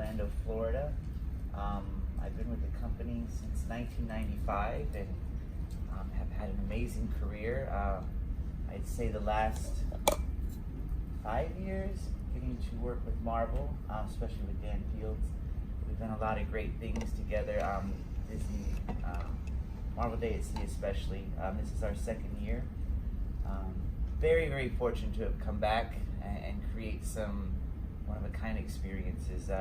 Orlando, Florida. I've been with the company since 1995 and have had an amazing career. I'd say the last 5 years getting to work with Marvel, especially with Dan Fields. We've done a lot of great things together. Disney, Marvel Day at Sea especially. This is our second year. Very, very fortunate to have come back and create some one-of-a-kind experiences.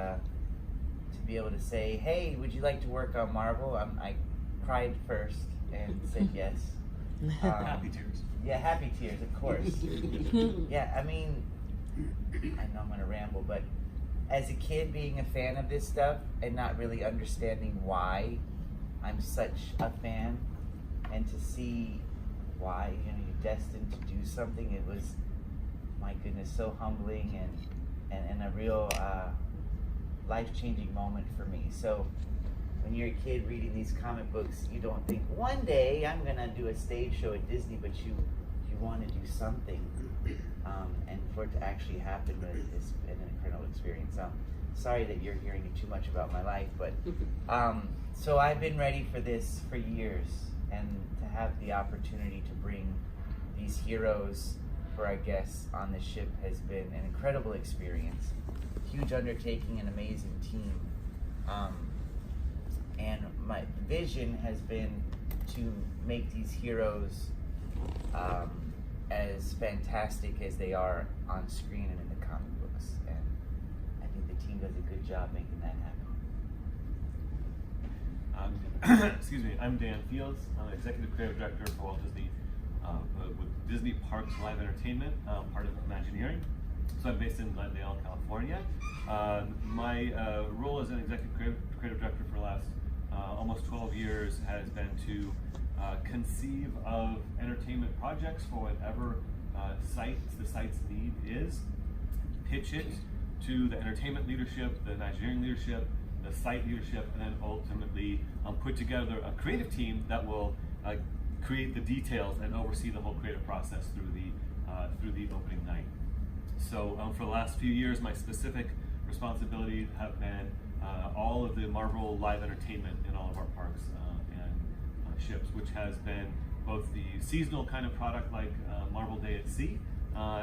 To be able to say, hey, would you like to work on Marvel? I cried first and said yes. Happy tears. Yeah, happy tears, of course. Yeah, I mean, I know I'm gonna ramble, but as a kid being a fan of this stuff and not really understanding why I'm such a fan, and to see why, you're destined to do something, it was, my goodness, so humbling and a real life-changing moment for me. So when you're a kid reading these comic books, you don't think, one day I'm gonna do a stage show at Disney, but you want to do something. And for it to actually happen is an incredible experience. Sorry that you're hearing too much about my life, but so I've been ready for this for years, and to have the opportunity to bring these heroes for our guests on the ship has been an incredible experience. Huge undertaking, an amazing team. And my vision has been to make these heroes as fantastic as they are on screen and in the comic books. And I think the team does a good job making that happen. Excuse me, I'm Dan Fields. I'm Executive Creative Director for Walt Disney with Disney Parks Live Entertainment, part of Imagineering. So I'm based in Glendale, California. My role as an Executive Creative Director for the last almost 12 years has been to conceive of entertainment projects for whatever the site's need is, pitch it to the entertainment leadership, the Imagineering leadership, the site leadership, and then ultimately put together a creative team that will create the details and oversee the whole creative process through the opening night. So for the last few years, my specific responsibilities have been all of the Marvel live entertainment in all of our parks and ships, which has been both the seasonal kind of product like Marvel Day at Sea,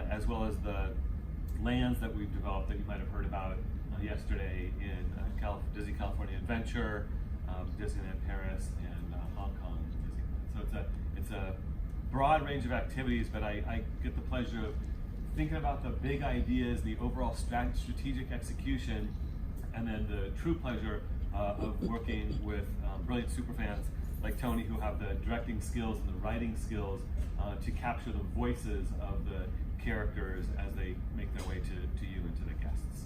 as well as the lands that we've developed that you might have heard about yesterday in Disney California Adventure, Disneyland Paris, and Hong Kong Disneyland. So it's a broad range of activities, but I get the pleasure of thinking about the big ideas, the overall strategic execution, and then the true pleasure of working with brilliant superfans like Tony, who have the directing skills and the writing skills to capture the voices of the characters as they make their way to you and to the guests.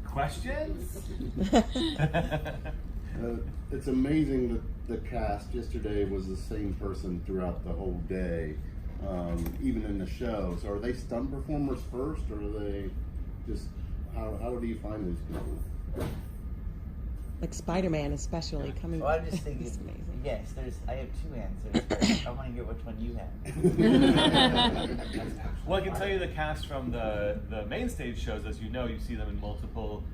Questions? It's amazing that the cast yesterday was the same person throughout the whole day, even in the show. So are they stunt performers first, or are they just, how do you find those people? Like Spider-Man especially coming. Well, I'm just thinking, yes, I have two answers, but I want to hear which one you have. Well, I can tell you the cast from the main stage shows. As you know, you see them in multiple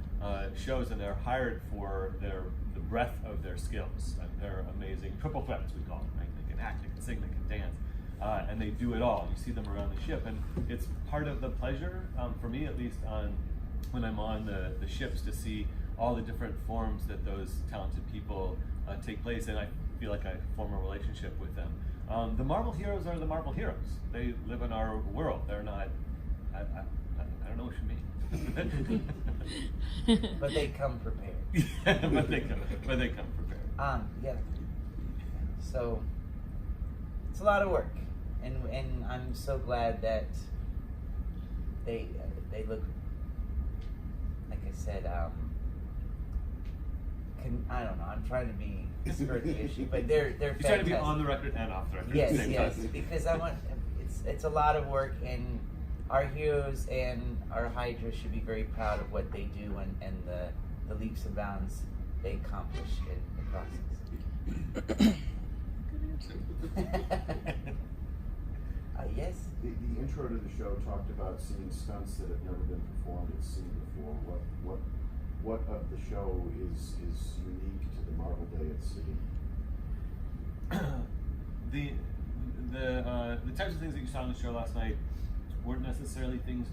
shows, and they're hired for the breadth of their skills. They're amazing triple threats, we call them, right? They can act, they can sing, they can dance, and they do it all. You see them around the ship, and it's part of the pleasure, for me at least, when I'm on the ships, to see all the different forms that those talented people take place in. I feel like I form a relationship with them. The Marvel heroes are the Marvel heroes. They live in our world. They're not, I don't know what you mean. But they come prepared. but they come prepared. Yeah. So it's a lot of work, and I'm so glad that they look, like I said, I don't know. I'm trying to be skirt the issue, but they're You're fantastic. trying to be on the record and off the record. Yes, at the same yes, time. because I want. It's a lot of work, and our heroes and our Hydra should be very proud of what they do and the leaps and bounds they accomplish in the process. Yes. The intro to the show talked about seeing stunts that have never been performed at sea what of the show is unique to the Marvel Day at Sea? The types of things that you saw on the show last night weren't necessarily things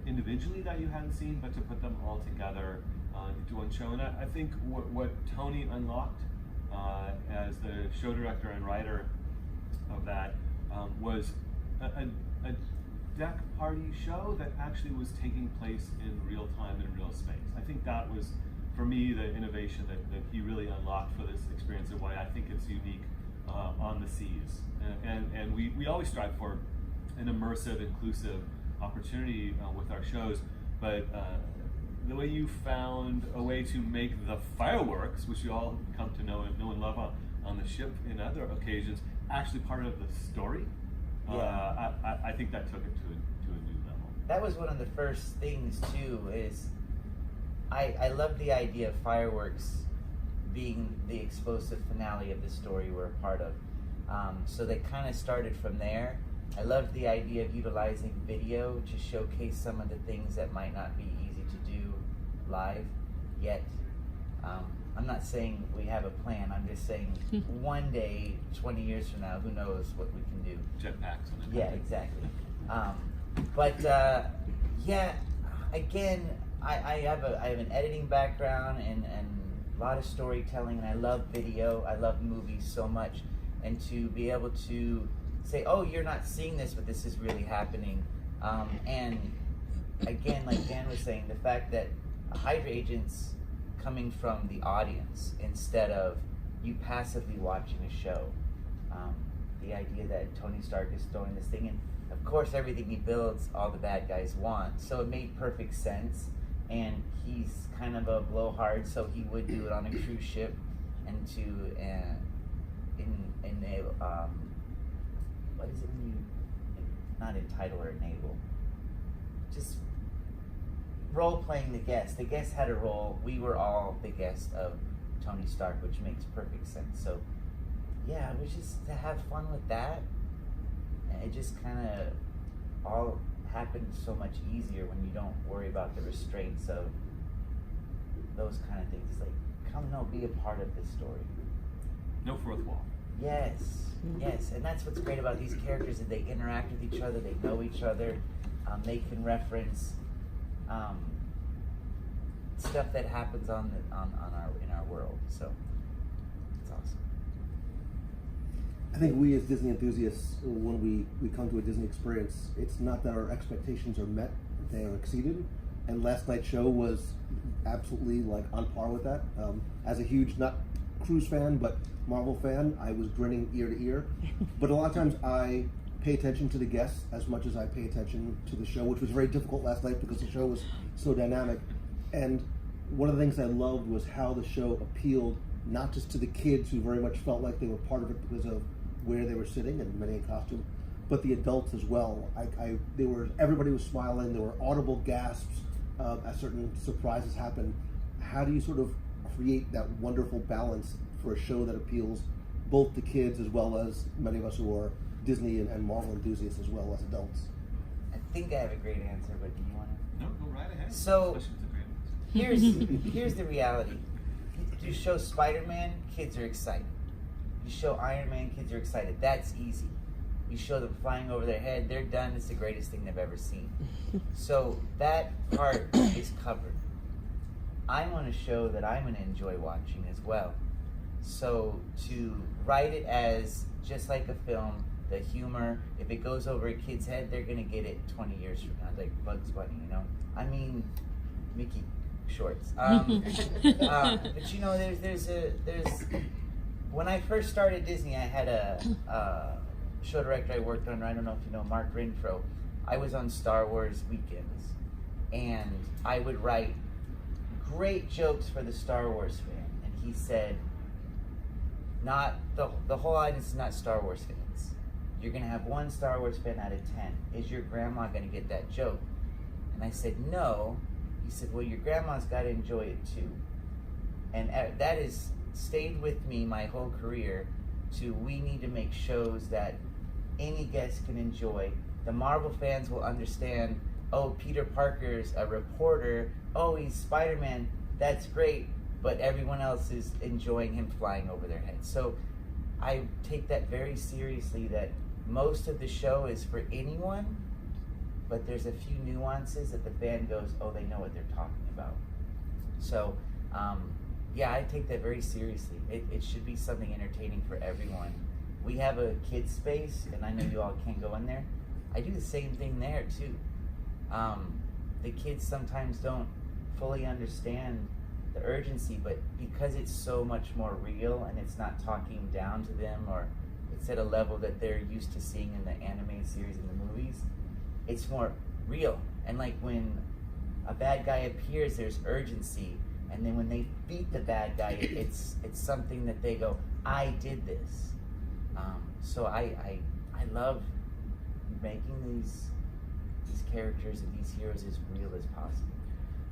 individually that you hadn't seen, but to put them all together into one show. And I think what Tony unlocked as the show director and writer of that was a deck party show that actually was taking place in real time in real space. I think that was, for me, the innovation that he really unlocked for this experience, and why I think it's unique on the seas. And we always strive for an immersive, inclusive opportunity with our shows, but the way you found a way to make the fireworks, which you all come to know and love on the ship in other occasions, actually part of the story, I think that took it to a new level. That was one of the first things too, is I love the idea of fireworks being the explosive finale of the story we're a part of. So they kind of started from there. I loved the idea of utilizing video to showcase some of the things that might not be easy to do live yet. I'm not saying we have a plan. I'm just saying one day, 20 years from now, who knows what we can do. Jetpacks. Yeah, exactly. Yeah, again, I have an editing background and a lot of storytelling, and I love video. I love movies so much, and to be able to say, oh, you're not seeing this, but this is really happening. And again, like Dan was saying, the fact that a Hydra agent's coming from the audience instead of you passively watching a show. The idea that Tony Stark is throwing this thing in, of course, everything he builds, all the bad guys want. So it made perfect sense. And he's kind of a blowhard, so he would do it on a cruise ship, and to enable, what is it when you, not entitle or enable, just role playing the guest. The guest had a role. We were all the guest of Tony Stark, which makes perfect sense. So yeah, it was just to have fun with that. And it just kind of all happened so much easier when you don't worry about the restraints of those kind of things. It's like, come be a part of this story. No fourth wall. Yes, yes, and that's what's great about these characters, that they interact with each other, they know each other, they can reference stuff that happens in our world. So it's awesome. I think we as Disney enthusiasts, when we come to a Disney experience, it's not that our expectations are met, they are exceeded. And last night's show was absolutely like on par with that. As a huge, not cruise fan, but Marvel fan, I was grinning ear to ear. But a lot of times I pay attention to the guests as much as I pay attention to the show, which was very difficult last night because the show was so dynamic. And one of the things I loved was how the show appealed not just to the kids who very much felt like they were part of it because of where they were sitting, and many in costume, but the adults as well. Everybody was smiling. There were audible gasps as certain surprises happened. How do you sort of create that wonderful balance for a show that appeals both to kids as well as many of us who are Disney and Marvel enthusiasts as well as adults? I think I have a great answer, but do you want to? No, go right ahead. So Especially if it's a great answer. here's the reality. You show Spider-Man, kids are excited. You show Iron Man, kids are excited. That's easy. You show them flying over their head, they're done. It's the greatest thing they've ever seen. So that part is covered. I want to show that I'm going to enjoy watching as well. So to write it as just like a film, the humor, if it goes over a kid's head, they're going to get it 20 years from now, like Bugs Bunny, you know? I mean, Mickey shorts. But you know, there's when I first started Disney, I had a show director I worked on. I don't know if you know Mark Renfro. I was on Star Wars weekends, and I would write great jokes for the Star Wars fan. And he said, "Not the whole audience is not Star Wars fans. You're gonna have one Star Wars fan out of 10. Is your grandma gonna get that joke?" And I said, "No." He said, "Well, your grandma's got to enjoy it too." And that has stayed with me my whole career. We need to make shows that any guest can enjoy. The Marvel fans will understand oh, Peter Parker's a reporter, oh, he's Spider-Man, that's great, but everyone else is enjoying him flying over their heads. So I take that very seriously, that most of the show is for anyone, but there's a few nuances that the fan goes, oh, they know what they're talking about. So, yeah, I take that very seriously. It should be something entertaining for everyone. We have a kids space, and I know you all can't go in there. I do the same thing there, too. The kids sometimes don't fully understand the urgency, but because it's so much more real and it's not talking down to them, or it's at a level that they're used to seeing in the animated series and the movies, it's more real. And like when a bad guy appears, there's urgency, and then when they beat the bad guy, it's something that they go, I did this. So I love making these characters and these heroes as real as possible.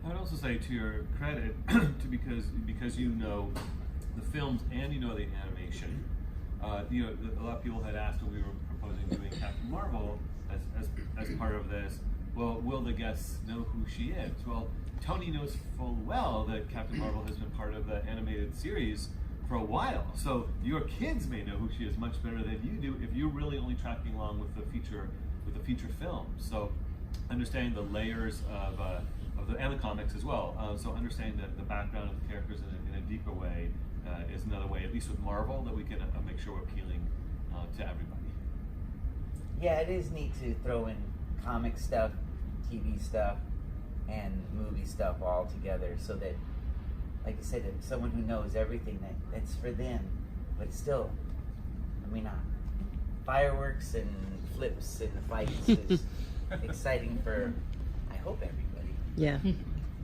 I would also say, to your credit, because you know the films and you know the animation. You know, a lot of people had asked when we were proposing doing Captain Marvel as part of this. Well, will the guests know who she is? Well, Tony knows full well that Captain Marvel has been part of the animated series for a while. So your kids may know who she is much better than you do if you're really only tracking along with the feature film. So understanding the layers of and the comics as well. So understanding the background of the characters in a deeper way is another way, at least with Marvel, that we can make sure we're appealing to everybody. Yeah, it is neat to throw in comic stuff, TV stuff, and movie stuff all together, so that, like I said, if someone who knows everything, that's for them. But still, I mean, fireworks and flips and fights is exciting for, I hope, everybody. Yeah,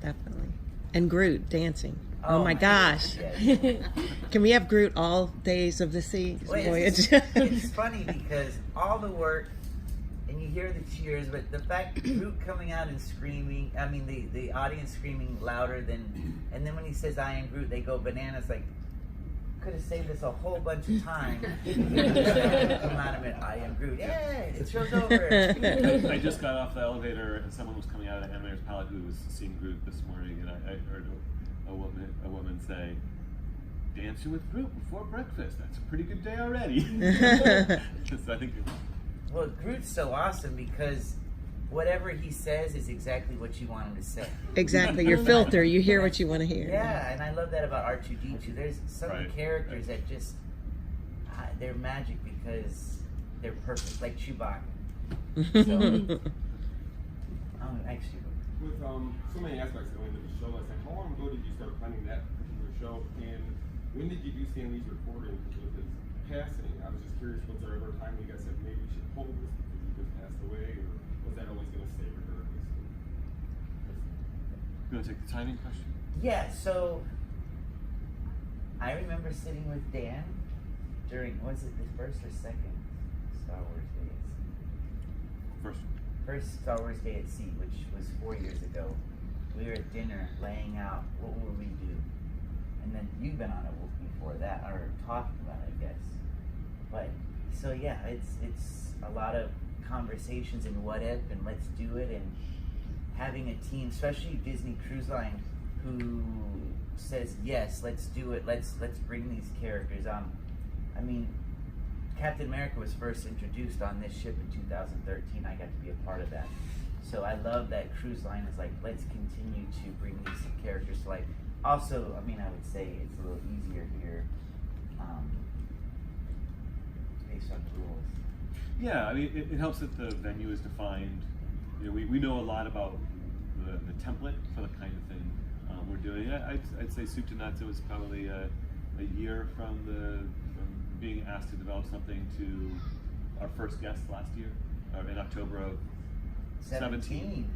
definitely. And Groot dancing. Oh my gosh. Yes. Can we have Groot all days of the sea voyage? It's funny because all the work, and you hear the cheers, but the fact that Groot coming out and screaming, I mean, the audience screaming louder than, and then when he says, I am Groot, they go bananas, like, could have saved us a whole bunch of time. Come out of it, I am Groot. Yay, the show's over. I just got off the elevator and someone was coming out of the Animator's Palette who was seeing Groot this morning, and I heard a woman say, dancing with Groot before breakfast. That's a pretty good day already. So I think. Well, Groot's so awesome because whatever he says is exactly what you want him to say. Exactly, your filter. You hear what you want to hear. Yeah, and I love that about R2-D2. There's some characters that just, they're magic because they're perfect, like Chewbacca. So, actually. With so many aspects going into the show, I was like, how long ago did you start planning that particular show? And when did you do Stan Lee's recording with his passing? I was just curious, was there ever a time you guys said maybe we should hold this because he just passed away, or was that always going to stay regardless? You want to take the timing question? Yeah, so I remember sitting with Dan during, was it the first or second Star Wars Day at Sea? First Star Wars Day at Sea, which was 4 years ago. We were at dinner laying out what would we do. And then you've been on it before that, or talking about it, I guess. But, so yeah, it's a lot of conversations and what if, and let's do it, and having a team, especially Disney Cruise Line, who says, yes, let's do it, let's bring these characters on. I mean, Captain America was first introduced on this ship in 2013. I got to be a part of that. So I love that Cruise Line is like, let's continue to bring these characters to life. Also, I mean, I would say it's a little easier here based on rules. Yeah, I mean, it helps that the venue is defined. You know, we know a lot about the template for the kind of thing we're doing. I'd say soup to nuts, it was probably a year from being asked to develop something to our first guest last year, in October of 17,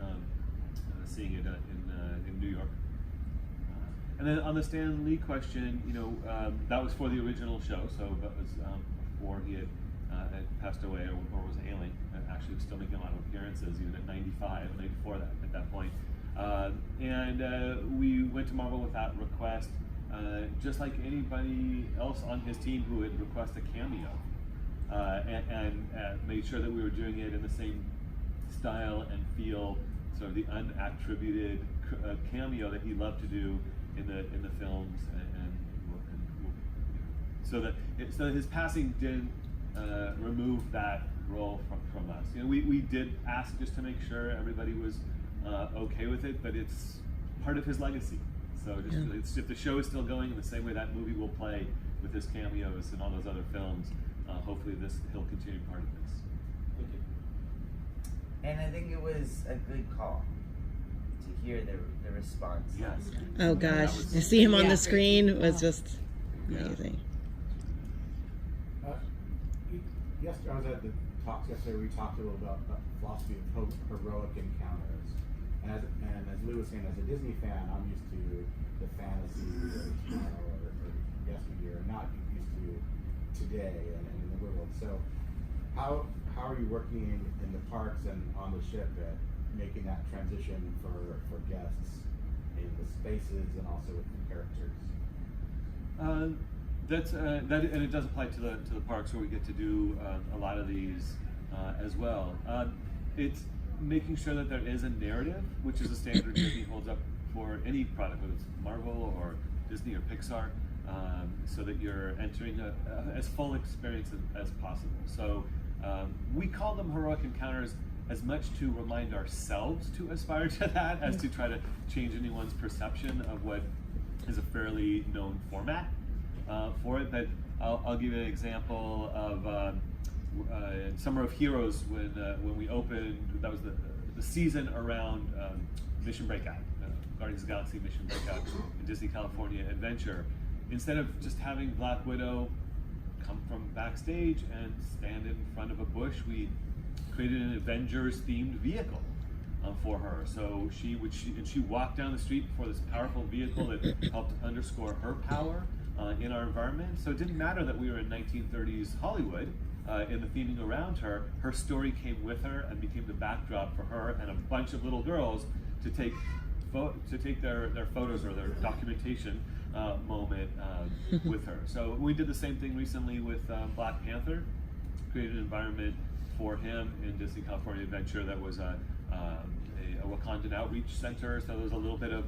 seeing it in New York. And then on the Stan Lee question, you know, that was for the original show, so that was before he had passed away or was ailing. Actually, was still making a lot of appearances, even at 95, 94 at that point. And we went to Marvel with that request, just like anybody else on his team who had requested a cameo, and made sure that we were doing it in the same style and feel, sort of the unattributed cameo that he loved to do in the films, and so that his passing didn't remove that role from us. We did ask just to make sure everybody was okay with it, but it's part of his legacy. So it's, if the show is still going in the same way that movie will play with his cameos and all those other films, hopefully he'll continue part of this. Thank you. And I think it was a good call to hear the response. Yes. Oh gosh, That was- to see him on Yeah. the screen was Yeah. just amazing. Yesterday, I was at the talks yesterday. We talked a little about the philosophy of heroic encounters. And as Lou was saying, as a Disney fan, I'm used to the fantasy or yesteryear, not used to today and in the world. So, how are you working in the parks and on the ship at making that transition for guests in the spaces and also with the characters? And it does apply to the parks where we get to do a lot of these as well. It's making sure that there is a narrative, which is a standard Disney holds up for any product, whether it's Marvel or Disney or Pixar, so that you're entering as full experience as possible. So we call them heroic encounters as much to remind ourselves to aspire to that as to try to change anyone's perception of what is a fairly known format for it. But I'll give you an example of Summer of Heroes when we opened. That was the season around Mission Breakout, Guardians of the Galaxy Mission Breakout in Disney California Adventure. Instead of just having Black Widow come from backstage and stand in front of a bush, we created an Avengers themed vehicle for her. So she walked down the street before this powerful vehicle that helped underscore her power in our environment. So it didn't matter that we were in 1930s Hollywood. In the theming around her, her story came with her and became the backdrop for her and a bunch of little girls to take their photos or their documentation moment with her. So we did the same thing recently with Black Panther, created an environment for him in Disney California Adventure that was a Wakandan outreach center. So there was a little bit of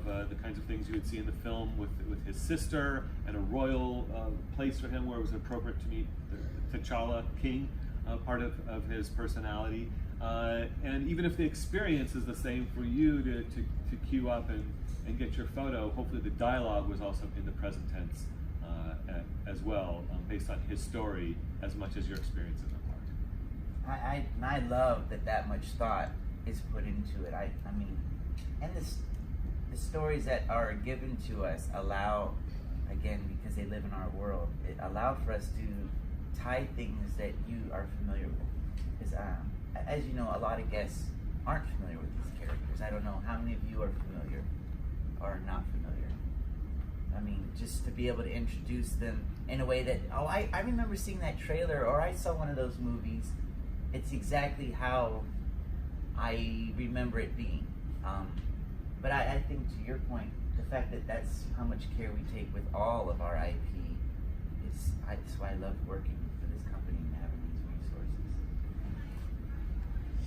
the kinds of things you would see in the film with his sister, and a royal place for him where it was appropriate to meet the T'Challa King, part of his personality. And even if the experience is the same for you to queue up and get your photo, hopefully the dialogue was also in the present tense as well, based on his story as much as your experience in the park. I love that much thought is put into it. I mean, and the stories that are given to us allow, again, because they live in our world, it allow for us to tie things that you are familiar with. Because as you know, a lot of guests aren't familiar with these characters. I don't know how many of you are familiar or not familiar. I mean, just to be able to introduce them in a way that, I remember seeing that trailer, or I saw one of those movies. It's exactly how I remember it being. But I think, to your point, the fact that that's how much care we take with all of our IP that's why I love working for this company and having these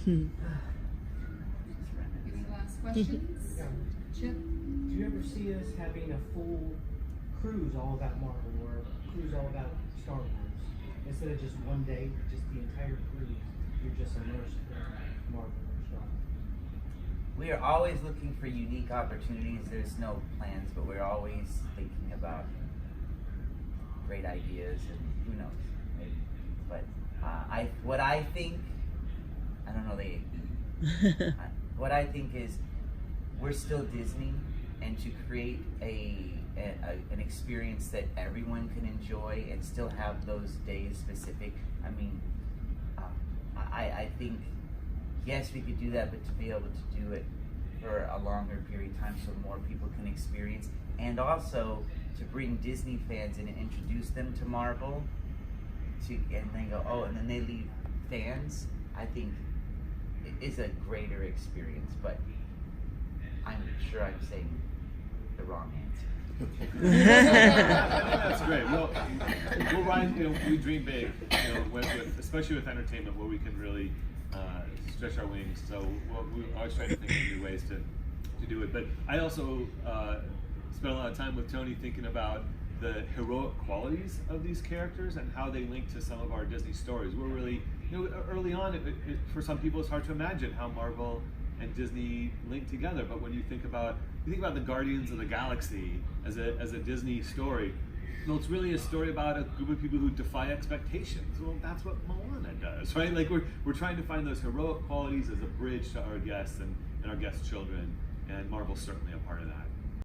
resources. Any last questions? Chip? Do you ever see us having a full cruise all about Marvel or a cruise all about Star Wars? Instead of just one day, just the entire cruise, you're just immersed in Marvel or Star Wars. We are always looking for unique opportunities. There's no plans, but we're always thinking about great ideas, and who knows, maybe. But what I think is we're still Disney, and to create an experience that everyone can enjoy and still have those days specific. I mean, I think, yes, we could do that, but to be able to do it for a longer period of time so more people can experience, and also to bring Disney fans in and introduce them to Marvel, and then go, and then they leave fans, I think it is a greater experience, but I'm sure I'm saying the wrong answer. That's great. We'll ride. We dream big. Especially with entertainment, where we can really stretch our wings. So we always try to think of new ways to do it. But I also spent a lot of time with Tony thinking about the heroic qualities of these characters and how they link to some of our Disney stories. We're really, early on, for some people, it's hard to imagine how Marvel and Disney link together. But when you think about the Guardians of the Galaxy as a Disney story, well, it's really a story about a group of people who defy expectations. Well, that's what Moana does, right? Like we're trying to find those heroic qualities as a bridge to our guests and our guests' children, and Marvel's certainly a part of that.